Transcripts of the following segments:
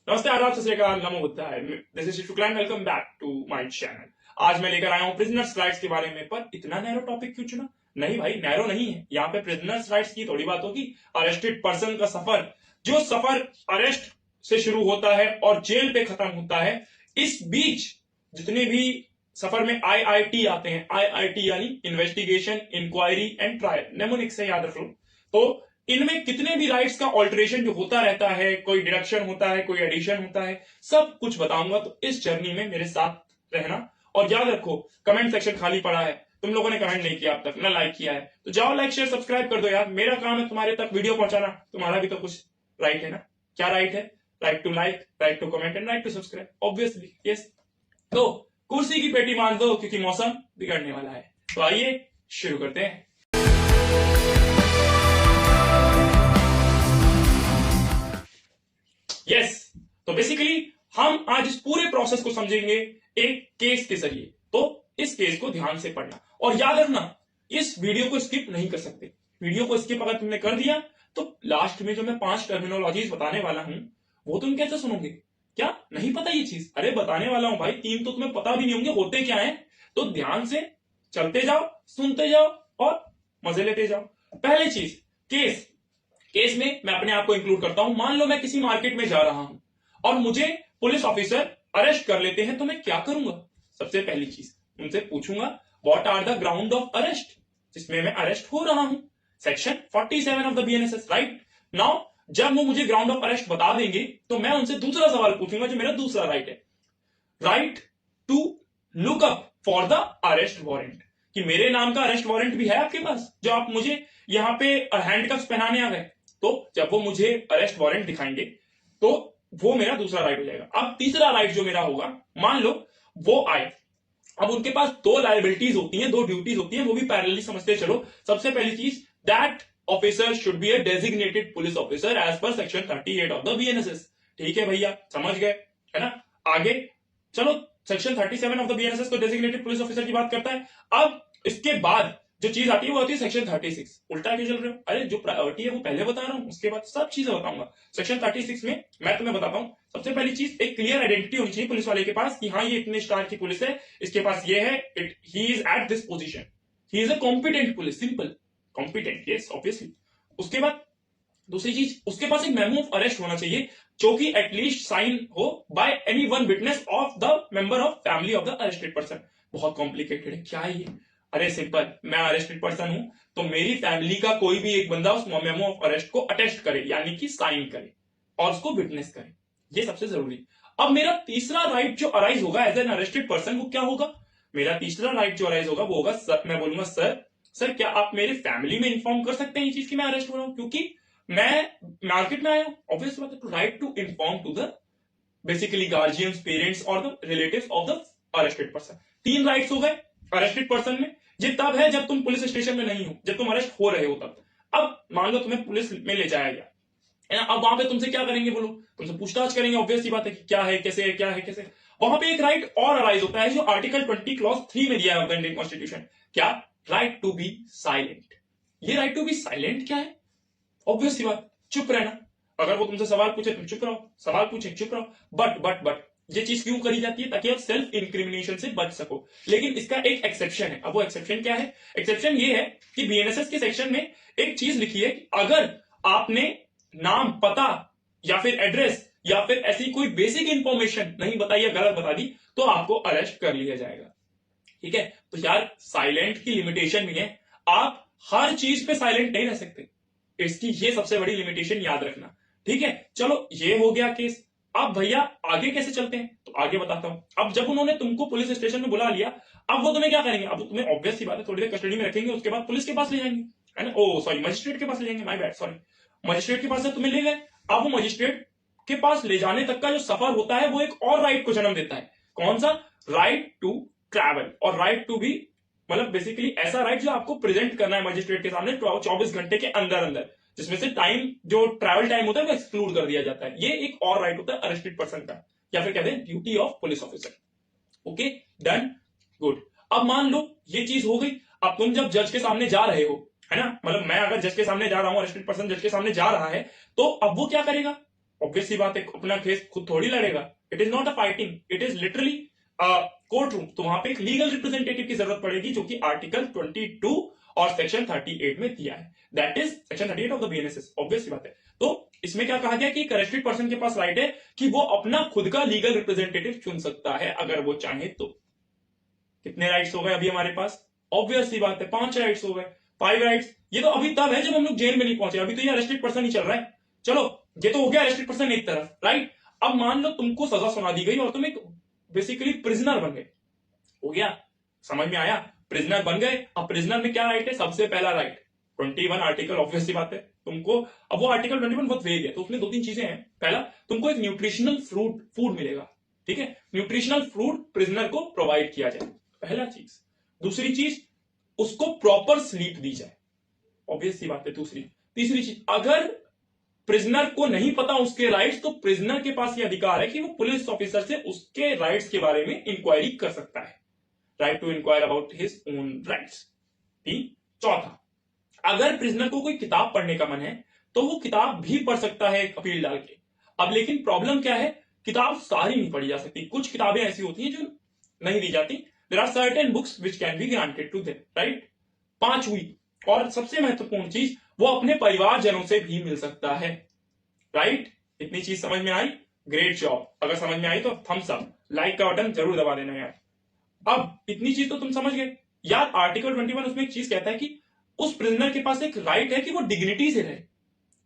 नमस्ते, आदाब, सत श्री अकाल, नमो बुद्धाय। This is Shukla and welcome back to my channel. आज मैं लेकर आया हूं प्रिजनर्स राइट्स के बारे में। पर इतना नैरो टॉपिक क्यों चुना? नहीं भाई, नैरो नहीं है। यहाँ पे प्रिजनर्स राइट्स की थोड़ी बात होगी। अरेस्टेड पर्सन का सफर, जो सफर अरेस्ट से शुरू होता है और जेल पे खत्म होता है, इस बीच जितने भी सफर में IIT आते हैं, IIT यानी investigation, inquiry and trial, mnemonic से याद रख लो। तो इनमें कितने भी राइट्स का ऑल्टरेशन जो होता रहता है, कोई डिडक्शन होता है, कोई एडिशन होता है, सब कुछ बताऊंगा। तो इस जर्नी में मेरे साथ रहना। और याद रखो, कमेंट सेक्शन खाली पड़ा है। तुम लोगों ने कमेंट नहीं किया अब तक, ना लाइक किया है, तो जाओ लाइक शेयर सब्सक्राइब कर दो यार। मेरा काम है तुम्हारे तक वीडियो पहुंचाना, तुम्हारा भी तो कुछ राइट है ना। क्या राइट है? Right to like, right to comment and right to subscribe, obviously yes. तो कुर्सी की पेटी मान दो क्योंकि मौसम बिगड़ने वाला है। तो आइए शुरू करते हैं। यस, तो बेसिकली हम आज इस पूरे प्रोसेस को समझेंगे एक केस के जरिए। तो इस केस को ध्यान से पढ़ना और याद रखना, इस वीडियो को स्किप नहीं कर सकते। वीडियो को स्किप अगर तुमने कर दिया तो लास्ट में जो मैं 5 टर्मिनोलॉजीज बताने वाला हूं वो तुम कैसे सुनोगे? क्या नहीं पता ये चीज? अरे बताने वाला हूं भाई, 3 तो तुम्हें पता भी नहीं होंगे होते क्या है। तो ध्यान से चलते जाओ, सुनते जाओ और मजे लेते जाओ। पहली चीज, केस। केस में मैं अपने आप को इंक्लूड करता हूं। मान लो मैं किसी मार्केट में जा रहा हूं और मुझे पुलिस ऑफिसर अरेस्ट कर लेते हैं, तो मैं क्या करूंगा? सबसे पहली चीज उनसे पूछूंगा, what are the ground of arrest, जिसमें मैं अरेस्ट हो रहा हूं। Section 47 of the BNSS, right. Now जब वो मुझे ग्राउंड ऑफ अरेस्ट बता देंगे तो मैं उनसे दूसरा सवाल पूछूंगा, जो मेरा दूसरा राइट है, right to look up for the arrest warrant, कि मेरे नाम का अरेस्ट वारंट भी है आपके पास, जो आप मुझे यहाँ पे हैंडकफ्स पहनाने आ गए। तो जब वो मुझे अरेस्ट वारंट दिखाएंगे तो वो मेरा दूसरा राइट हो जाएगा। अब तीसरा राइट जो मेरा होगा, मान लो वो आए, अब उनके पास 2 लायबिलिटीज होती हैं, 2 ड्यूटीज होती हैं, वो भी पैरेलली समझते चलो। सबसे पहली चीज, that officer should be a designated police officer as per section 38 of the BNSS। ठीक है भैया, समझ गए है ना। आगे चलो, सेक्शन 37 ऑफ द BNSS तो डेजिग्नेटेड पुलिस ऑफिसर की बात करता है। अब इसके बाद जो चीज आती है वो आती है सेक्शन 36। उल्टा क्यों चल रहे हो? अरे जो प्रायोरिटी है वो पहले बता रहा हूं, उसके बाद सब चीजें बताऊंगा। सेक्शन 36 में मैं तुम्हें बताता हूं, सबसे पहली चीज, एक क्लियर आइडेंटिटी होनी चाहिए पुलिस वाले के पास कि हाँ ये इतने स्टार की पुलिस है, इसके पास ये है, he is at this position, he is a competent police, simple competent, yes obviously. उसके बाद दूसरी चीज, उसके पास एक मेमो ऑफ अरेस्ट होना चाहिए, जो कि एटलीस्ट साइन हो by any one witness of the member of family of the arrested person. बहुत कॉम्प्लिकेटेड है क्या ये? अरे सिंपल, मैं अरेस्टेड पर्सन हूं तो मेरी फैमिली का कोई भी एक बंदा उस मेमो ऑफ अरेस्ट को अटेस्ट करे, यानी कि साइन करे और उसको विटनेस करे, ये सबसे जरूरी। अब मेरा तीसरा राइट जो अराइज होगा एज एन अरेस्टेड पर्सन, वो क्या होगा? मेरा तीसरा राइट जो अराइज होगा वो होगा, सर मैं बोलूंगा, सर क्या आप मेरे फैमिली में इन्फॉर्म कर सकते हैं ये चीज कि मैं अरेस्ट हो रहा हूं, क्योंकि मैं मार्केट में आया हूं। ऑब्वियस बात है, to right to inform to the basically guardians, parents और the relatives of the arrested person. 3 rights हो गए अरेस्टेड पर्सन में। ये तब है जब तुम पुलिस स्टेशन में नहीं हो, जब तुम अरेस्ट हो रहे हो तब। अब मान लो तुम्हें पुलिस में ले जाया गया है ना, अब वहां पे तुमसे क्या करेंगे बोलो? तुमसे पूछताछ करेंगे, ऑब्वियस सी बात है कि क्या है, कैसे है, क्या है, कैसे। वहां पे एक राइट और अराइज होता है जो आर्टिकल 20 क्लॉज 3 में दिया है इंडियन कॉन्स्टिट्यूशन। क्या? Right to be silent. ये राइट टू बी साइलेंट क्या है? ऑब्वियस सी बात, चुप रहना। अगर वो तुमसे सवाल पूछे तुम चुप रहो, सवाल पूछे चुप रहो। बट ये चीज क्यों करी जाती है? ताकि आप सेल्फ इंक्रिमिनेशन से बच सको। लेकिन इसका एक एक्सेप्शन है। अब वो एक्सेप्शन क्या है? एक्सेप्शन ये है कि BNSS के सेक्शन में एक चीज लिखी है कि अगर आपने नाम, पता या फिर एड्रेस या फिर ऐसी कोई बेसिक इंफॉर्मेशन नहीं बताई या गलत बता दी तो आपको अरेस्ट कर लिया जाएगा। ठीक है, तो यार साइलेंट की लिमिटेशन भी है, आप हर चीज पे साइलेंट नहीं रह सकते, इसकी ये सबसे बड़ी लिमिटेशन याद रखना। ठीक है, चलो ये हो गया केस। अब भैया आगे कैसे चलते हैं? तो आगे बताता हूं। अब जब उन्होंने तुमको पुलिस स्टेशन में बुला लिया, अब वो तुम्हें क्या करेंगे? अब तुम्हें ऑब्वियस सी बात है थोड़ी देर कस्टडी में रखेंगे, उसके बाद पुलिस के पास ले जाएंगे, है ना। ओ सॉरी, मजिस्ट्रेट के पास ले जाएंगे, माय बैड, सॉरी। मजिस्ट्रेट के पास से तुम्हें ले गए। अब वो मजिस्ट्रेट के पास ले जाने तक का जो सफर होता है वो एक और राइट को जन्म देता है। कौन सा? राइट टू ट्रैवल और राइट टू बी, मतलब बेसिकली ऐसा राइट जो आपको प्रेजेंट करना है मजिस्ट्रेट के सामने 24 घंटे के अंदर अंदर, जिसमें से टाइम, जो ट्रैवल टाइम होता है वो एक्सक्लूड कर दिया जाता है। ये एक और राइट होता है अरेस्टेड पर्सन का, या फिर कहते हैं duty of police officer. Okay done, good. अब मान लो ये चीज हो गई। अब तुम जब जज के सामने जा रहे हो, है ना, मतलब मैं अगर जज के सामने जा रहा हूं, अरेस्टेड पर्सन जज के सामने जा रहा है, तो अब वो क्या करेगा? ऑब्वियसली बात है, अपना केस खुद थोड़ी लड़ेगा। It is not a fighting, it is literally court room. तो वहां पे एक लीगल रिप्रेजेंटेटिव की जरूरत पड़ेगी, जो कि आर्टिकल 22 और सेक्शन 38 में दिया है, that is section 38 of the BNSS. Obviously बात है। तो इसमें क्या कहा गया कि एक अरेस्टेड पर्सन के पास राइट है कि वो अपना खुद का लीगल रिप्रेजेंटेटिव चुन सकता है अगर वो चाहे तो। कितने राइट्स हो गए अभी हमारे पास? ऑब्वियसली बात है 5 राइट्स हो गए, 5 राइट्स। ये तो अभी तब है जब हम लोग जेल में नहीं पहुंचे, अभी तो ये अरेस्टेड पर्सन ही चल रहा है। चलो ये तो हो गया अरेस्टेड पर्सन एक तरफ, राइट। अब मान लो तुमको सजा सुना दी गई और तुम एक बेसिकली प्रिजनर बन गए, हो गया, समझ में आया? प्रिजनर बन गए। अब प्रिजनर में क्या राइट है? सबसे पहला राइट 21 आर्टिकल, ऑब्वियसली बात है तुमको। अब वो आर्टिकल 21 बहुत वेग है, तो उसमें 2-3 चीजें हैं। पहला, तुमको एक न्यूट्रिशनल फूड मिलेगा, ठीक है, न्यूट्रिशनल फूड प्रिजनर को प्रोवाइड किया जाए, पहला चीज। दूसरी चीज, उसको प्रॉपर स्लीप दी जाए, ऑब्वियसली बात है। दूसरी, तीसरी चीज, अगर प्रिजनर को नहीं पता उसके राइट्स, तो प्रिजनर के पास ये अधिकार है कि वो पुलिस ऑफिसर से उसके राइट्स के बारे में इंक्वायरी कर सकता है, right to inquire about his own rights. चौथा, अगर प्रिजनर को कोई किताब पढ़ने का मन है तो वो किताब भी पढ़ सकता है अपील डाल के। अब लेकिन प्रॉब्लम क्या है, किताब सारी नहीं पढ़ी जा सकती, कुछ किताबें ऐसी होती हैं जो नहीं दी जाती। There are certain books which can be granted to them, right. पांचवी और सबसे महत्वपूर्ण चीज, वो अपने परिवारजनों से भी मिल सकता है, राइट। इतनी चीज समझ में आई? Great job. अगर समझ में आई तो थम्स अप, लाइक का बटन जरूर दबा देना यार। अब इतनी चीज तो तुम समझ गए यार। आर्टिकल 21 उसमें एक चीज कहता है कि उस प्रिजनर के पास एक राइट है कि वो डिग्निटी से रहे।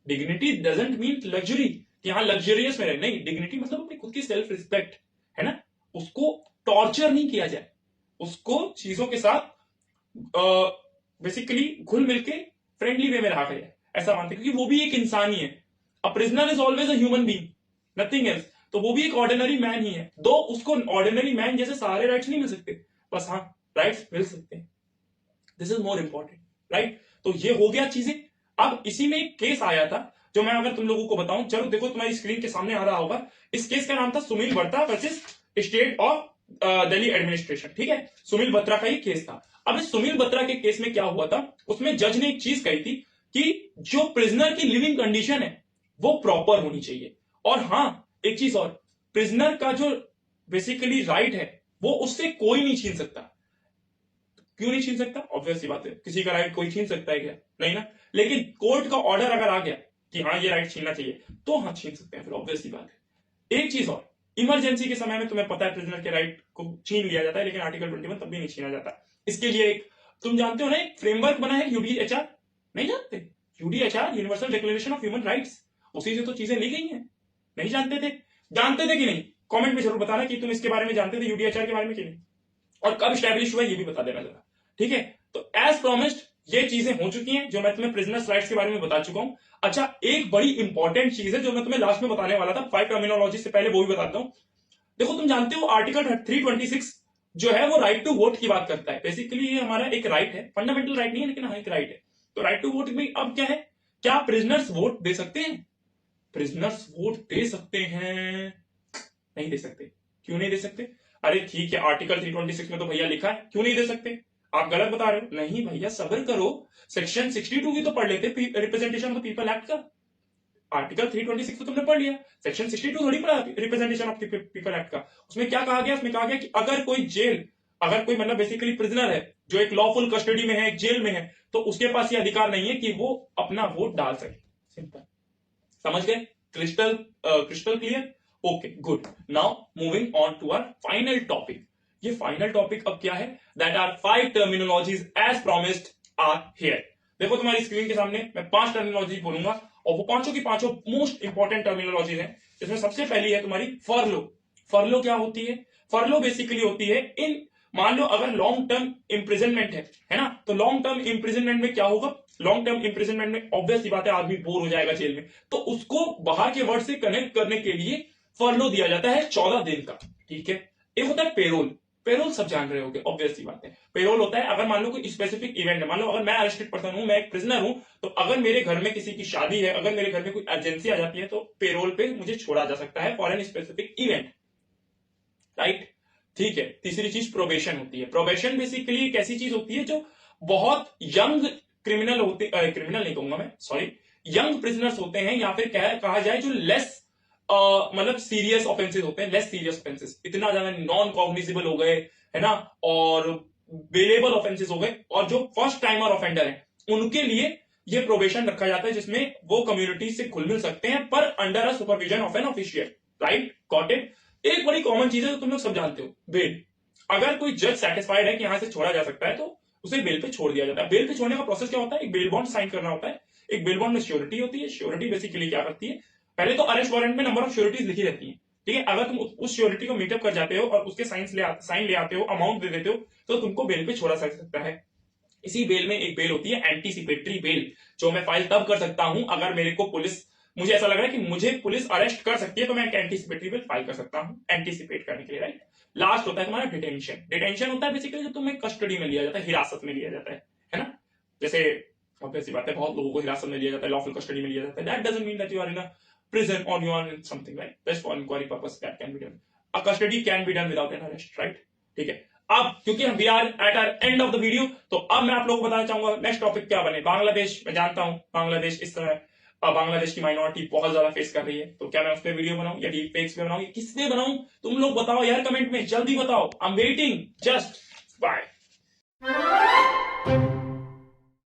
डिग्निटी डजंट मीन लग्जरी, कि हाँ लग्जरियस में रहे, नहीं। डिग्निटी मतलब अपनी खुद की सेल्फ रिस्पेक्ट, है ना। उसको टॉर्चर नहीं किया जाए, उसको चीजों के साथ बेसिकली घुल मिल के फ्रेंडली वे में रहा जाए, ऐसा मानते हैं, क्योंकि वो भी एक इंसान ही है। A prisoner is always a human being, nothing else. तो वो भी एक ऑर्डिनरी मैन ही है, दो उसको ऑर्डिनरी मैन जैसे सारे राइट्स नहीं मिल सकते, बस हाँ राइट्स मिल सकते हैं। This is more important, right. तो ये हो गया चीजें। अब इसी में एक केस आया था जो मैं अगर तुम लोगों को बताऊं, चलो देखो तुम्हारी स्क्रीन के सामने आ रहा होगा। इस केस का नाम था Sunil Batra versus state of Delhi administration, ठीक है। सुनील बत्रा का ही केस था। अब इस सुनील बत्रा के केस में क्या हुआ था, उसमें जज ने एक चीज कही थी कि जो प्रिजनर की लिविंग कंडीशन है वो प्रॉपर होनी चाहिए। और हाँ एक चीज और, प्रिजनर का जो बेसिकली राइट है वो उससे कोई नहीं छीन सकता। क्यों नहीं छीन सकता? ऑब्वियसली बात है, किसी का राइट कोई छीन सकता है क्या? नहीं ना। लेकिन कोर्ट का ऑर्डर अगर आ गया कि हाँ ये राइट छीनना चाहिए, तो हाँ छीन सकते हैं, फिर ऑब्वियसली बात है। एक चीज और, इमरजेंसी के समय में तुम्हें पता है प्रिजनर के राइट को छीन लिया जाता है, लेकिन आर्टिकल 21 तब भी नहीं छीना जाता। इसके लिए एक तुम जानते हो ना एक फ्रेमवर्क बना है यूडीएचआर, नहीं जानते? UDHR, universal declaration of human rights, उसी से तो चीजें ली गई हैं। नहीं जानते थे? जानते थे कि नहीं? कमेंट में जरूर बताना कि तुम इसके बारे में जानते थे, यूडीएचआर के बारे में कि नहीं, और कब स्टैब्लिश हुआ ये भी बता देना जरा, ठीक है। तो एज प्रोमिस्ड ये चीजें हो चुकी हैं जो मैं तुम्हें प्रिजनर्स राइट्स के बारे में बता चुका हूं। अच्छा एक बड़ी इंपॉर्टेंट चीज है जो मैं तुम्हें लास्ट में बताने वाला था, 5 टर्मिनोलॉजी से पहले वो भी बताता हूं। देखो तुम जानते हो आर्टिकल 326 जो है वो राइट टू वोट की बात करता है। बेसिकली ये हमारा एक राइट है, फंडामेंटल राइट नहीं है लेकिन हाँ एक राइट है। तो राइट टू वोट में अब क्या है, क्या प्रिजनर्स वोट दे सकते हैं? प्रिजनर्स वोट दे सकते हैं? नहीं दे सकते। क्यों नहीं दे सकते? अरे ठीक है आर्टिकल 326 में तो भैया लिखा है, क्यों नहीं दे सकते? आप गलत बता रहे हो। नहीं भैया सब्र करो, सेक्शन 62 भी तो पढ़ लेते, रिप्रेजेंटेशन ऑफ पीपल एक्ट का। आर्टिकल 326 तो तुमने पढ़ लिया, सेक्शन 62 थोड़ी पढ़ा रिप्रेजेंटेशन ऑफ पीपल एक्ट का। उसमें क्या कहा गया? उसमें कहा गया कि अगर कोई जेल, अगर कोई मतलब बेसिकली प्रिजनर है जो एक लॉफुल कस्टडी में है, एक जेल में है, तो उसके पास ये अधिकार नहीं है कि वो अपना वोट डाल सके। सिंपल, समझ गए? Crystal crystal clear? Okay good. Now moving on to our final topic. ये फाइनल टॉपिक अब क्या है? That are 5 terminologies as promised are here. देखो तुम्हारी स्क्रीन के सामने मैं 5 टर्मिनोलॉजी बोलूंगा और वो पांचों की पांचों मोस्ट इंपॉर्टेंट टर्मिनोलॉजी है। इसमें सबसे पहली है तुम्हारी फरलो। फरलो क्या होती है? फरलो बेसिकली होती है इन, मान लो अगर लॉन्ग टर्म इंप्रिजनमेंट है ना, तो लॉन्ग टर्म इंप्रिजनमेंट में क्या होगा? लॉन्ग टर्म इंप्रिजनमेंट में ऑब्वियसली बात है आदमी बोर हो जाएगा जेल में, तो उसको बाहर के वर्ल्ड से कनेक्ट करने के लिए फरलो दिया जाता है 14 दिन का, ठीक है। एक होता है पेरोल। पेरोल सब जान रहे होंगे, ऑब्वियसली बात है। पेरोल होता है अगर मान लो कोई स्पेसिफिक इवेंट है, मान लो अगर मैं अरेस्टेड पर्सन हूं, मैं एक प्रिजनर हूं, तो अगर मेरे घर में किसी की शादी है, अगर मेरे घर में कोई अर्जेंसी आ जाती है, तो पेरोल पे मुझे छोड़ा जा सकता है for an specific event, right. ठीक है। तीसरी चीज प्रोबेशन होती है। प्रोबेशन बेसिकली एक ऐसी चीज होती है जो बहुत यंग क्रिमिनल होते, क्रिमिनल नहीं कहूंगा मैं, सॉरी, यंग प्रिजनर्स होते हैं, या फिर कहा जाए जो लेस मतलब सीरियस ऑफेंसेस होते हैं, लेस सीरियस ऑफेंसेस, इतना ज्यादा नॉन कॉग्निजिबल हो गए, है ना, और बेलेबल ऑफेंसेस हो गए, और जो फर्स्ट टाइमर ऑफेंडर है उनके लिए ये प्रोबेशन रखा जाता है जिसमें वो कम्युनिटी से खुल मिल सकते हैं, पर under a supervision of an official. Right, got it. एक बड़ी कॉमन चीज है जो तुम लोग सब जानते हो, बेल। अगर कोई जज सेटिस्फाइड है कि यहां से छोड़ा जा सकता है तो उसे बेल पे छोड़ दिया जाता है। बेल पे छोड़ने का प्रोसेस क्या होता है? एक बेल बॉन्ड साइन करना होता है। एक बेल बॉन्ड में श्योरिटी होती है। श्योरिटी बेसिकली क्या करती है? पहले तो अरेस्ट वारंट में नंबर ऑफ श्योरिटीज लिखी रहती है, ठीक है। अगर तुम उस श्योरिटी को मीटअप कर जाते हो और उसके साइन ले आते हो, अमाउंट दे देते हो, तो तुमको बेल पे छोड़ा जा सकता है। इसी बेल में एक बेल होती है एंटीसिपेटरी बेल, जो मैं फाइल तब कर सकता हूं अगर मेरे को पुलिस, मुझे ऐसा लग रहा है कि मुझे पुलिस अरेस्ट कर सकती है, तो मैं एक एंटीसिपेटरी बेल फाइल कर सकता हूं एंटीसिपेट करने के लिए। राइट। लास्ट होता है तुम्हारा डिटेंशन। डिटेंशन होता है बेसिकली जब तुम्हें कस्टडी में लिया जाता है, हिरासत में लिया जाता है ना। जैसे ऑब्वियस सी बात है, बहुत लोगों को हिरासत में लिया जाता है, लॉफुल कस्टडी में लिया जाता है। That doesn't mean that you are in a prison or you are in something, right? Just for inquiry purpose that can be done. A custody can be done without an arrest, right? ठीक है। अब क्योंकि हम we are at our end of the video, तो अब मैं आप लोगों को बताना चाहूंगा नेक्स्ट टॉपिक क्या बने। बांग्लादेश, मैं जानता हूं बांग्लादेश इस तरह, बांग्लादेश की माइनॉरिटी बहुत ज्यादा फेस कर रही है, तो क्या मैं उस पर वीडियो बनाऊं या डीप फेक्स पे बनाऊं या किस पे बनाऊं? तुम लोग बताओ यार कमेंट में, जल्दी बताओ। I am waiting, just by.